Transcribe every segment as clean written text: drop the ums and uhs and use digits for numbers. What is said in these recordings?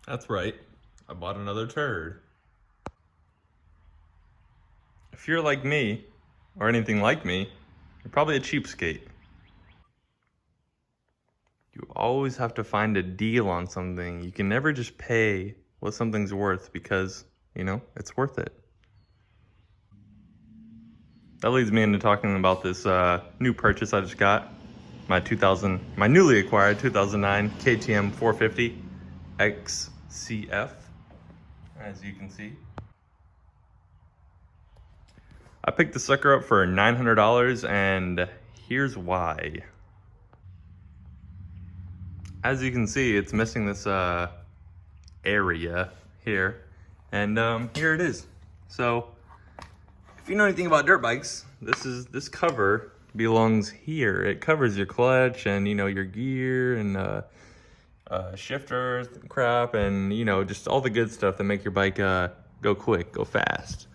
That's right. I bought another turd. If you're like me, or anything like me, you're probably a cheapskate. You always have to find a deal on something. You can never just pay what something's worth because, it's worth it. That leads me into talking about this new purchase I just got. My newly acquired 2009 KTM 450 XCF, as you can see. I picked the sucker up for $900, and here's why. As you can see, it's missing this area here, and here it is. So, if you know anything about dirt bikes, this cover belongs here. It covers your clutch and your gear and shifters and crap, and just all the good stuff that make your bike go quick, go fast.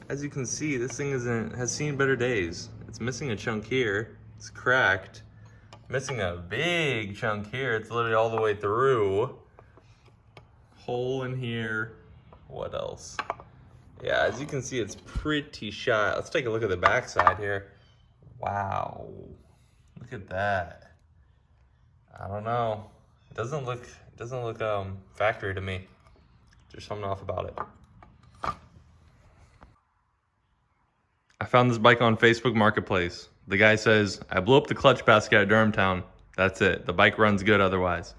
As you can see, this thing has seen better days. It's missing a chunk here. It's cracked. Missing a big chunk here. It's literally all the way through. Hole in here. What else? Yeah, as you can see, it's pretty shot. Let's take a look at the backside here. Wow, look at that. I don't know. It doesn't look factory to me. There's something off about it. I found this bike on Facebook Marketplace. The guy says, I blew up the clutch basket at Durhamtown. That's it. The bike runs good otherwise.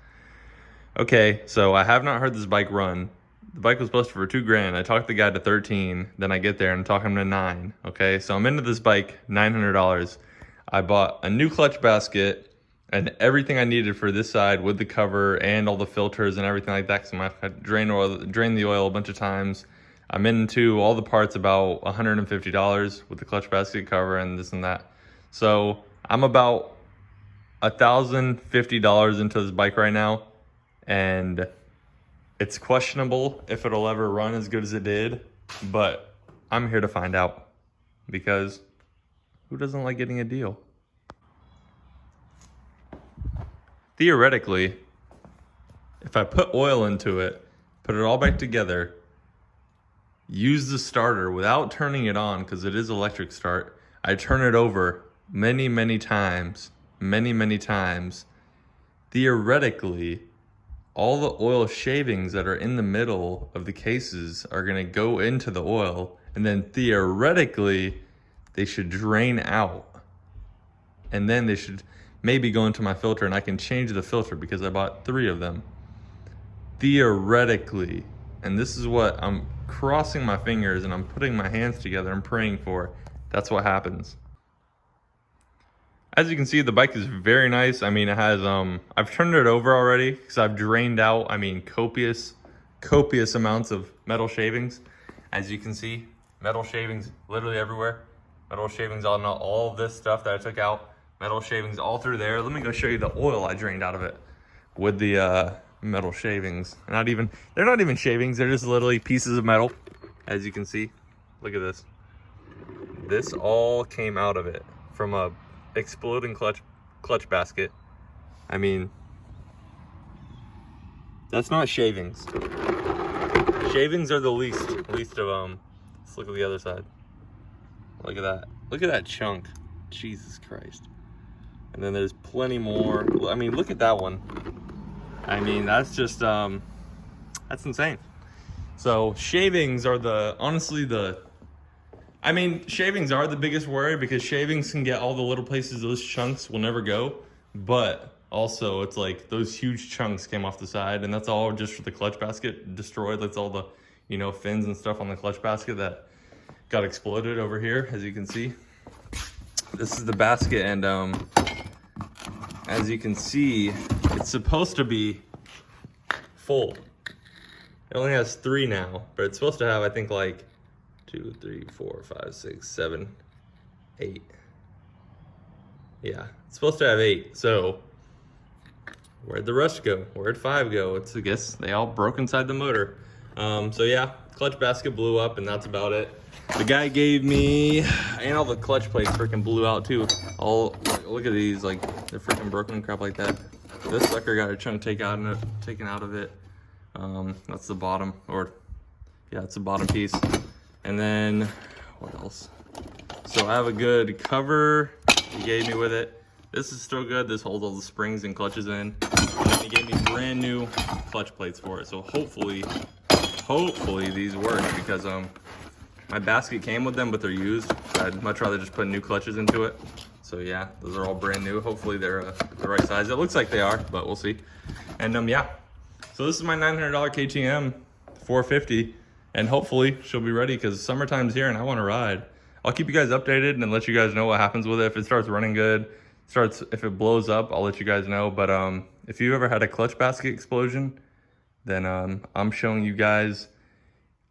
Okay, so I have not heard this bike run. The bike was posted for $2,000. I talked the guy to 13. Then I get there and talk him to 9. Okay, so I'm into this bike, $900. I bought a new clutch basket and everything I needed for this side with the cover and all the filters and everything like that. Because I had to drain the oil a bunch of times. I'm into all the parts about $150 with the clutch basket cover and this and that. So I'm about $1,050 into this bike right now, and it's questionable if it'll ever run as good as it did, but I'm here to find out, because who doesn't like getting a deal? Theoretically, if I put oil into it, put it all back together, use the starter without turning it on, because it is electric start, I turn it over many times, theoretically, all the oil shavings that are in the middle of the cases are going to go into the oil, and then theoretically they should drain out, and then they should maybe go into my filter, and I can change the filter because I bought 3 of them. Theoretically, and this is what I'm crossing my fingers and I'm putting my hands together and praying for, that's what happens. As you can see, the bike is very nice. I mean, it has, I've turned it over already because I've drained out, copious amounts of metal shavings. As you can see, metal shavings literally everywhere. Metal shavings on all of this stuff that I took out. Metal shavings all through there. Let me go show you the oil I drained out of it with the metal shavings. They're not even shavings. They're just literally pieces of metal. As you can see, look at this. This all came out of it from a exploding clutch basket. I mean, that's not shavings. Shavings are the least of let's look at the other side. Look at that. Look at that chunk. Jesus Christ. And then there's plenty more. I mean, look at that one. I mean, that's just that's insane. So shavings are shavings are the biggest worry, because shavings can get all the little places those chunks will never go. But also, it's like those huge chunks came off the side, and that's all just for the clutch basket destroyed. That's all the, fins and stuff on the clutch basket that got exploded over here, as you can see. This is the basket, and as you can see, it's supposed to be full. It only has 3 now, but it's supposed to have, I think, like 2, 3, 4, 5, 6, 7, 8. Yeah, it's supposed to have 8. So where'd the rest go? Where'd 5 go? I guess they all broke inside the motor. So yeah, clutch basket blew up, and that's about it. The guy gave me, and all the clutch plates freaking blew out too. Look at these, like they're freaking broken and crap like that. this sucker got a chunk taken out of it. That's the bottom, or yeah, it's the bottom piece. And then what else? So I have a good cover he gave me with it. This is still good. This holds all the springs and clutches in. And then he gave me brand new clutch plates for it. So hopefully these work, because my basket came with them, but they're used. I'd much rather just put new clutches into it. So yeah, those are all brand new. Hopefully they're the right size. It looks like they are, but we'll see. And yeah, so this is my $900 KTM 450, and hopefully she'll be ready, because summertime's here and I want to ride. I'll keep you guys updated and let you guys know what happens with it. If it starts running good, if it blows up, I'll let you guys know. But if you ever had a clutch basket explosion, then I'm showing you guys.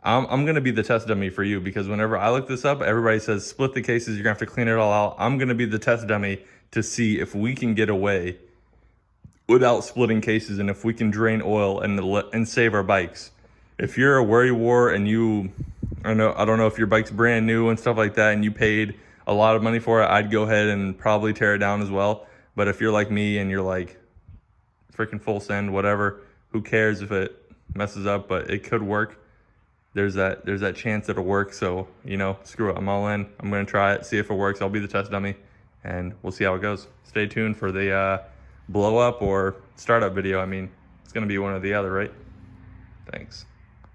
I'm gonna be the test dummy for you, because whenever I look this up, everybody says split the cases, you're gonna have to clean it all out. I'm gonna be the test dummy to see if we can get away without splitting cases, and if we can drain oil and save our bikes. If you're a worry war and I don't know if your bike's brand new and stuff like that, and you paid a lot of money for it, I'd go ahead and probably tear it down as well. But if you're like me and you're like freaking full send, whatever, who cares if it messes up? But it could work. There's that chance it'll work. So, you know, screw it, I'm all in. I'm gonna try it, see if it works. I'll be the test dummy, and we'll see how it goes. Stay tuned for the blow up or startup video. I mean, it's gonna be one or the other, right? Thanks.